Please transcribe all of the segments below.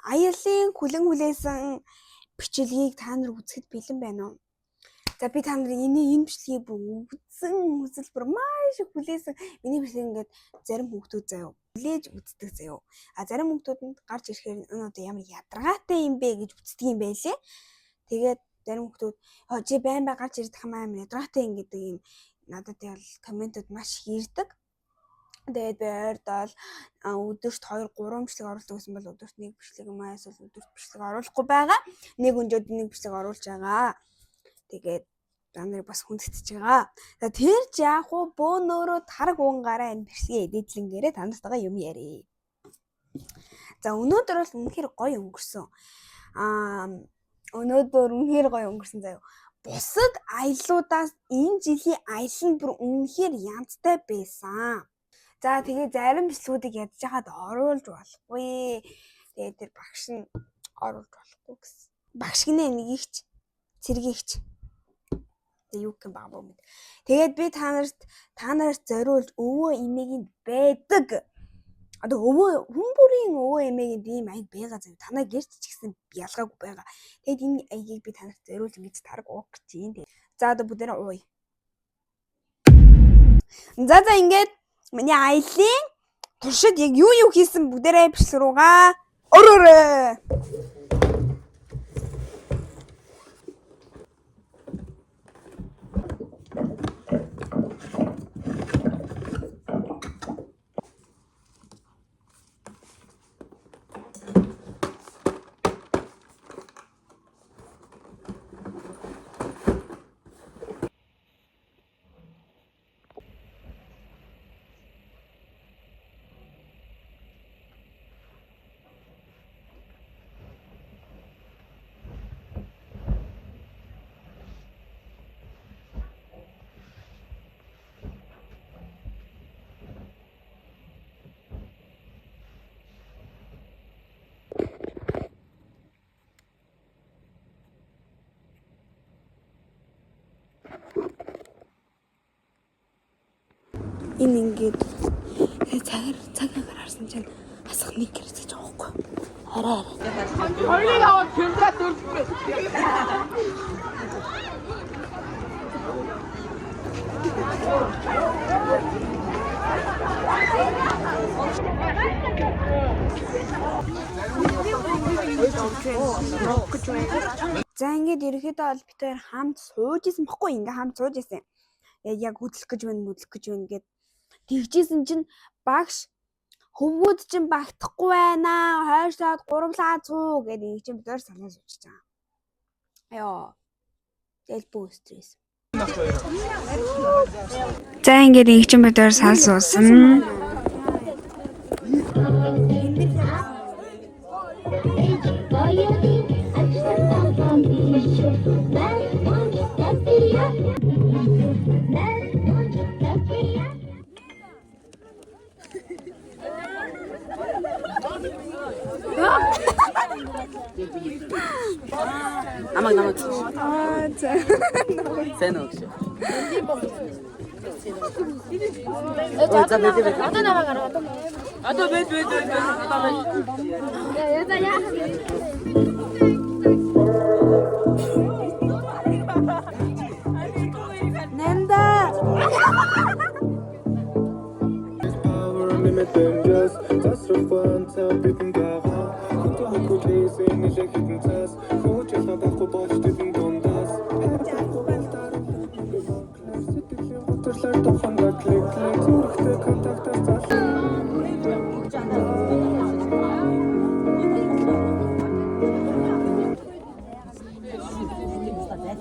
Аялын хүлэн хүлээсэн бичлэгийг та нар үзэхэд бэлэн байна уу? За би та нарын энэ бичлэгийг бүр үзэл бүр маш их хүлээсэн. Миний бичлэг ингээд зарим хүүхдүүд заяа хүлээж үздэг заяа. А зарим хүүхдүүдэнд гарч ирэхээр энэ одоо ямар ядаргаатай юм бэ гэж үздэг юм байлээ. Тэгээд зарим хүүхдүүд чи байн гарч ирдэг хамаа амар ядаргаатай юм гэдэг юм надад ял комментууд маш хийрдэг. Тэгээд би ойрдол өдөрт 2-3 бичлэг оруулдаг гэсэн бол өдөрт нэг бичлэг юм аа эсвэл өдөрт бичлэг оруулахгүй байгаа. Нэг өнөөдөр нэг бичлэг оруулж байгаа. Тэгээд та нарыг бас хүндэтгэж байгаа. За тэр ч яах вэ? Бөөнөрөө тараг унгаараа энэ бичлэгээ эдитлэнгээрээ та нартайгаа юм ярив. За өнөөдөр бол үнэхээр гоё өнгөрсөн. Өнөөдөр үнэхээр гоё өнгөрсөн заяа. Бусад аяллуудаас энэ жилийн аялал нь бүр үнэхээр янзтай байсан. За тэгээ зарим бичлэгүүдийг ядж хаад оруулж болохгүй. Тэгээ тэр багш нь оруулж болохгүй гэсэн. Багш гинэ нэг ихч цэргийгч. Тэгээ юу гэх юм баг боо мэд. Тэгээд би та нарт зориулж өвөө эмээгийн байдаг. Одоо хүн бүрийн өвөө эмээгийн ийм аяг байгаа зав. Танаа гэрч ч гэсэн ялгаагүй байгаа. Тэгэд энэ аягийг би та нарт зориулж ингэж тараг уух гэж юм. За одоо бүгдээрээ ууя. За ингээд миний аялын туршид яг юу хийсэн бүгдээрээ бичлэг руугаа өрөөрэй. Энэ ингээд цагаар харсан чинь хасах нэг гэрэж гэж аахгүй. Арай. Хоёрыг аваад кэмраа дөрвөө. За ингээд ерөөхдөө бол бид хоёр хамт сууж исэн бохгүй ингээ хамт сууж исэн. Яг хөдлөх гэж байна гэд тэгжсэн чинь багш хөвгүүд чинь багтахгүй байна. Хойшлоод гуравлаа цуу гэдэг нэг чинь бид хоёр санаа суучих чаа. Яа. Тэл бүү стресс. За ингээд нэг чинь бид хоёр сал суусан. Намайг За. сайн уу гэж. Одоо намайг гараа. Одоо бэд. Яа. Нэнда.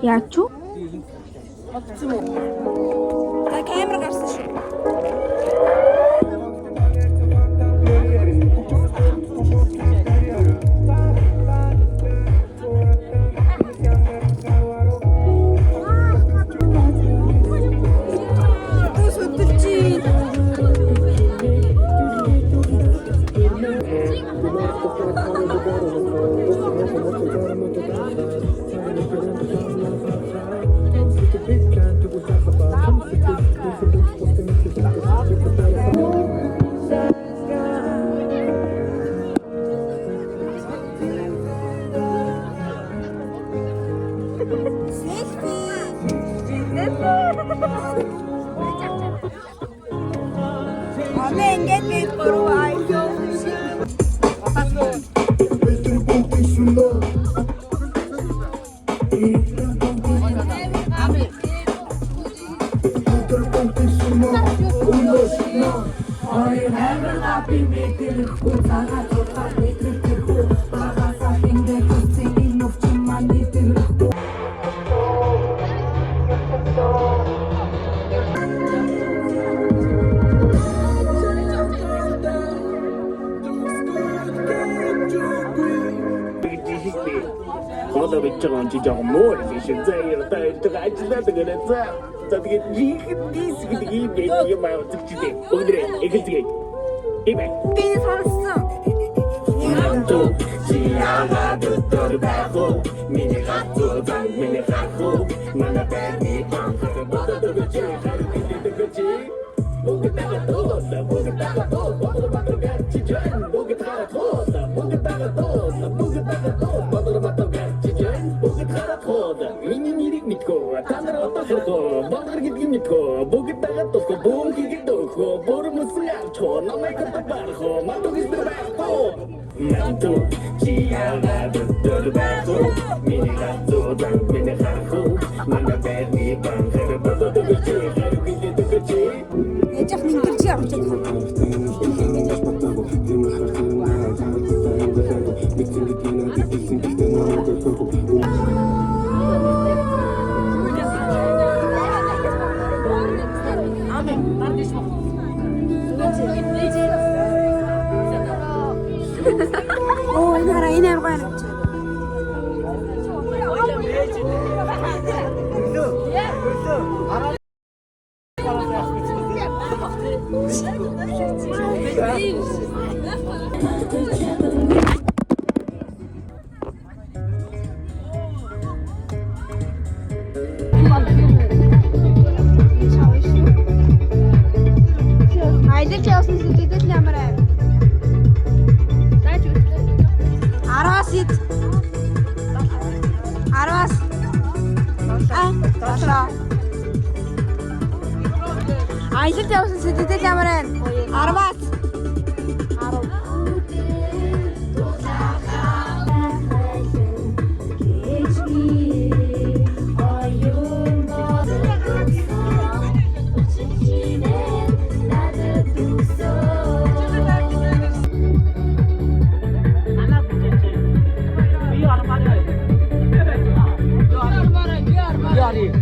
Яач уу? За камера гарсан шүү. Аме ингээд бид гурав аяа. Хоолой гэж байгаа юм чи жоо муу биш заяа таа ажиллаад байгаа за тэгээд жихдис гэдэг юм бэ юм аа зүгчтэй өндрөө эхэлцгээе ивэ Би сонссон. Янто чиага доктор бахо миний хату дан миний хату нана бэни панхэр боддог чи харагддаг чи Bogotá toda, Bogotá toda, Bogotá Chijan, Bogotá toda, Bogotá toda, Bogotá toda, Bogotá Chijan, Bogotá toda. Миний нэрийг мэдгүй, та нар отохоо, багар гэдгийг мэдгүй, Bogotá тохгүй, бөөнхийг дөөхөө, бормөсөн явчоо, намайг татбархоо, матогис дэвэхөө. Манто чиага доктор бахо, миний хату дан миний хату, нана бэни панхэр боддог чи харагддаг чи Яжах мингэрч явж байгаа. Оо энэ хараа энэ арга байна. Аялж явсан сэтгэл ямар аа? Зааж үз. 10-аас ид. 10-аас. Аялж явсан сэтгэл ямар аа? 10-аас. 10.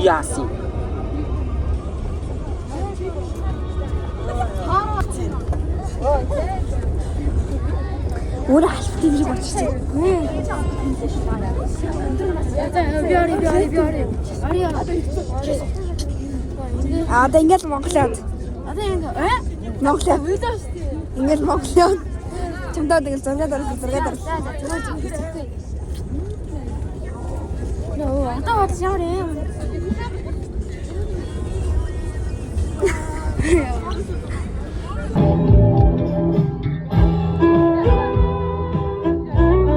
Яси. Өөр алфт юм шиг болчихсон. Одоо ингээд Монголиод. Монголиод. Ингээд Монголиод. Чамдаа тэгэл зургаад орох зургаад орох. Одоо ямар юм?